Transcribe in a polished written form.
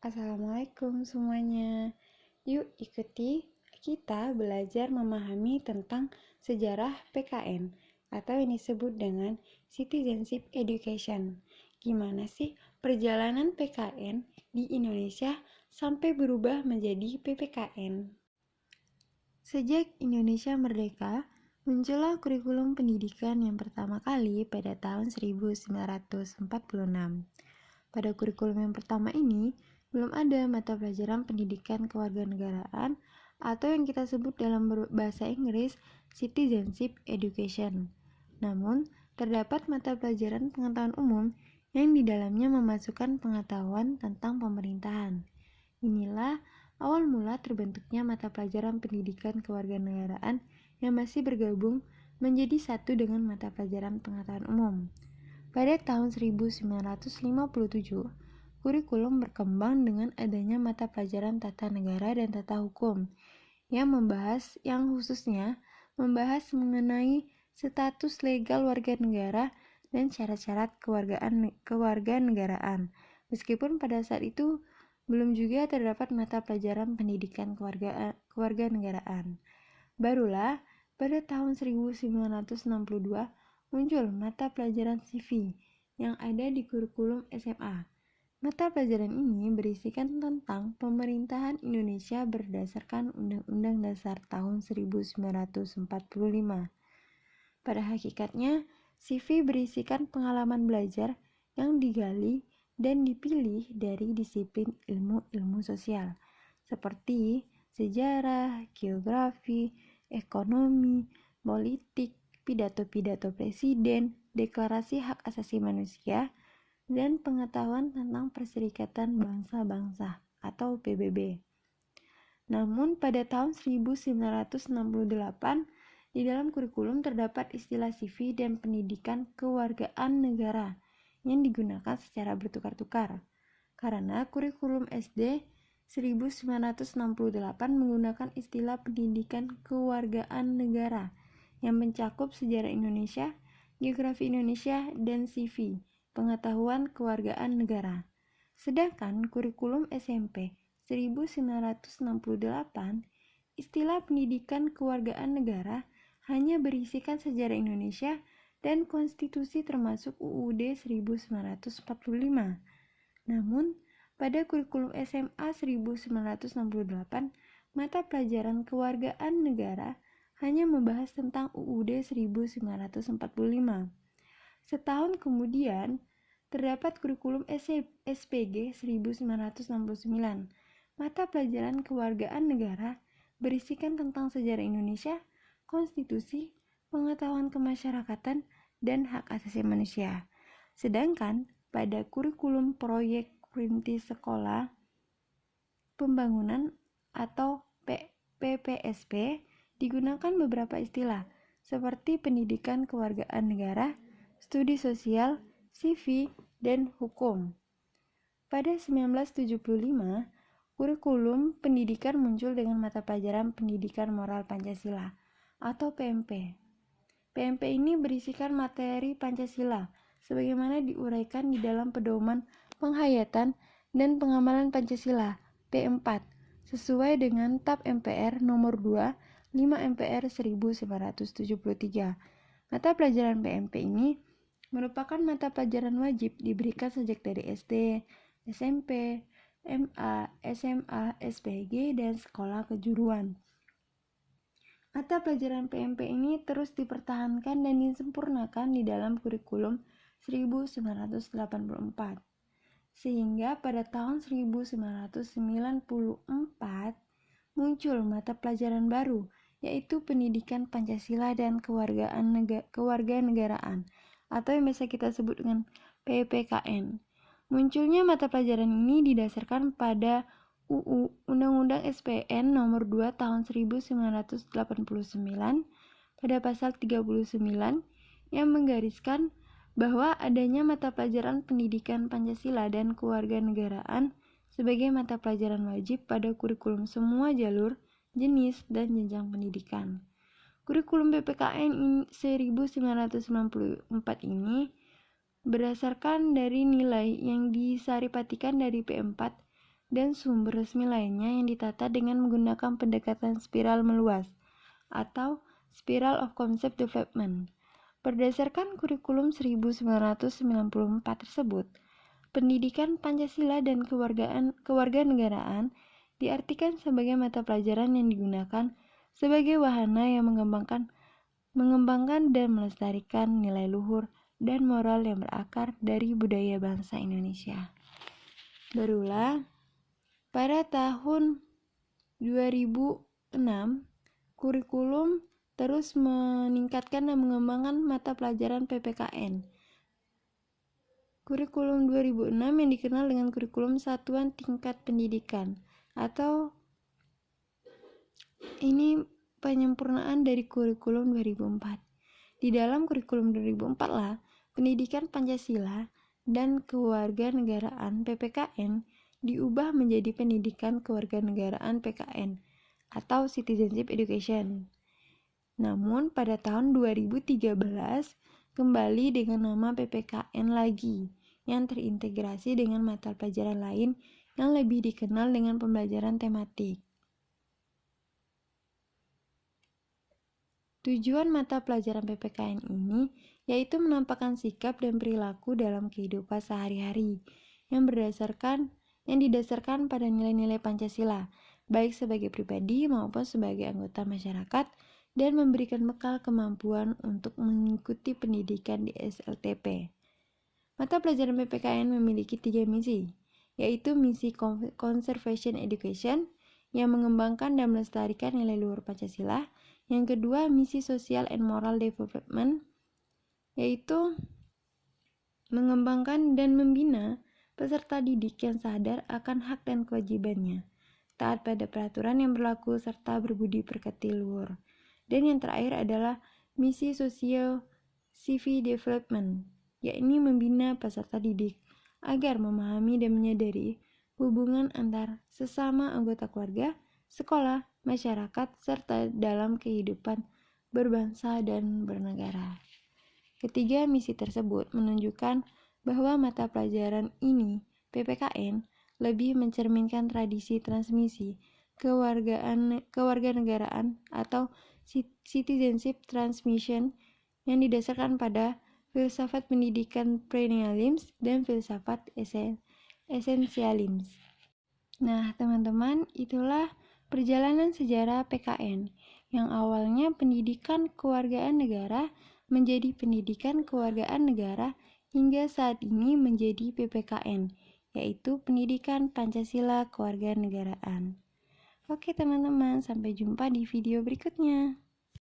Assalamualaikum semuanya. Yuk ikuti kita belajar memahami tentang sejarah PKN atau yang disebut dengan Citizenship Education. Gimana sih perjalanan PKN di Indonesia sampai berubah menjadi PPKN? Sejak Indonesia merdeka, muncullah kurikulum pendidikan yang pertama kali pada tahun 1946. Pada kurikulum yang pertama ini, belum ada mata pelajaran pendidikan kewarganegaraan atau yang kita sebut dalam bahasa Inggris Citizenship Education. Namun, terdapat mata pelajaran pengetahuan umum yang di dalamnya memasukkan pengetahuan tentang pemerintahan. Inilah awal mula terbentuknya mata pelajaran pendidikan kewarganegaraan yang masih bergabung menjadi satu dengan mata pelajaran pengetahuan umum. Pada tahun 1957, kurikulum berkembang dengan adanya mata pelajaran tata negara dan tata hukum yang khususnya membahas mengenai status legal warga negara dan syarat-syarat kewarganegaraan. Meskipun pada saat itu belum juga terdapat mata pelajaran pendidikan kewarganegaraan. Barulah pada tahun 1962 muncul mata pelajaran CV yang ada di kurikulum SMA. Mata pelajaran ini berisikan tentang pemerintahan Indonesia berdasarkan Undang-Undang Dasar tahun 1945. Pada hakikatnya, CV berisikan pengalaman belajar yang digali dan dipilih dari disiplin ilmu-ilmu sosial, seperti sejarah, geografi, ekonomi, politik, pidato-pidato presiden, deklarasi hak asasi manusia, dan pengetahuan tentang Perserikatan Bangsa-Bangsa atau PBB. Namun pada tahun 1968, di dalam kurikulum terdapat istilah CV dan pendidikan kewargaan negara yang digunakan secara bertukar-tukar. Karena kurikulum SD 1968 menggunakan istilah pendidikan kewargaan negara yang mencakup sejarah Indonesia, geografi Indonesia, dan CV, pengetahuan kewargaan negara. Sedangkan kurikulum SMP 1968, istilah pendidikan kewargaan negara hanya berisikan sejarah Indonesia dan konstitusi termasuk UUD 1945. Namun, pada kurikulum SMA 1968, mata pelajaran kewargaan negara hanya membahas tentang UUD 1945. Setahun kemudian, terdapat kurikulum SPG 1969. Mata pelajaran kewargaan negara berisikan tentang sejarah Indonesia, konstitusi, pengetahuan kemasyarakatan, dan hak asasi manusia. Sedangkan pada kurikulum proyek perintis sekolah pembangunan atau PPSP digunakan beberapa istilah seperti pendidikan kewargaan negara, studi sosial, CV, dan hukum. Pada 1975, kurikulum pendidikan muncul dengan mata pelajaran pendidikan moral Pancasila atau PMP. PMP ini berisikan materi Pancasila sebagaimana diuraikan di dalam pedoman penghayatan dan pengamalan Pancasila P4 sesuai dengan TAP MPR nomor 2 5 MPR 1973. Mata pelajaran PMP ini merupakan mata pelajaran wajib diberikan sejak dari SD, SMP, MA, SMA, SPG, dan sekolah kejuruan. Mata pelajaran PMP ini terus dipertahankan dan disempurnakan di dalam kurikulum 1984. Sehingga pada tahun 1994 muncul mata pelajaran baru, yaitu pendidikan Pancasila dan kewarganegaraan atau yang biasa kita sebut dengan PPKN. Munculnya mata pelajaran ini didasarkan pada Undang-Undang SPN nomor 2 tahun 1989 pada pasal 39 yang menggariskan bahwa adanya mata pelajaran pendidikan Pancasila dan kewarganegaraan sebagai mata pelajaran wajib pada kurikulum semua jalur, jenis, dan jenjang pendidikan. Kurikulum PPKN 1994 ini berdasarkan dari nilai yang disaripatikan dari P4 dan sumber resmi lainnya yang ditata dengan menggunakan pendekatan spiral meluas atau Spiral of Concept Development. Berdasarkan kurikulum 1994 tersebut, pendidikan Pancasila dan kewarganegaraan diartikan sebagai mata pelajaran yang digunakan sebagai wahana yang mengembangkan dan melestarikan nilai luhur dan moral yang berakar dari budaya bangsa Indonesia. Barulah pada tahun 2006, kurikulum terus meningkatkan dan mengembangkan mata pelajaran PPKN. Kurikulum 2006 yang dikenal dengan kurikulum satuan tingkat pendidikan atau ini penyempurnaan dari kurikulum 2004. Di dalam kurikulum 2004 lah, pendidikan Pancasila dan kewarganegaraan PPKN diubah menjadi pendidikan kewarganegaraan PKN atau Citizenship Education. Namun pada tahun 2013 kembali dengan nama PPKN lagi yang terintegrasi dengan mata pelajaran lain yang lebih dikenal dengan pembelajaran tematik. Tujuan mata pelajaran PPKN ini yaitu menampakkan sikap dan perilaku dalam kehidupan sehari-hari yang didasarkan pada nilai-nilai Pancasila, baik sebagai pribadi maupun sebagai anggota masyarakat, dan memberikan bekal kemampuan untuk mengikuti pendidikan di SLTP. Mata pelajaran PPKN memiliki 3 misi, yaitu misi Conservation Education yang mengembangkan dan melestarikan nilai luhur Pancasila. Yang kedua, misi Social and Moral Development, yaitu mengembangkan dan membina peserta didik yang sadar akan hak dan kewajibannya, taat pada peraturan yang berlaku, serta berbudi pekerti luhur. Dan yang terakhir adalah misi Socio Civic Development, yakni membina peserta didik agar memahami dan menyadari hubungan antar sesama anggota keluarga, sekolah, masyarakat, serta dalam kehidupan berbangsa dan bernegara. Ketiga misi tersebut menunjukkan bahwa mata pelajaran ini, PPKN, lebih mencerminkan tradisi transmisi kewarganegaraan atau citizenship transmission yang didasarkan pada filsafat pendidikan perennialism dan filsafat essentialism. Nah, teman-teman, itulah perjalanan sejarah PKN yang awalnya pendidikan kewargaan negara menjadi pendidikan kewargaan negara hingga saat ini menjadi PPKN, yaitu Pendidikan Pancasila Kewarganegaraan. Oke teman-teman, sampai jumpa di video berikutnya.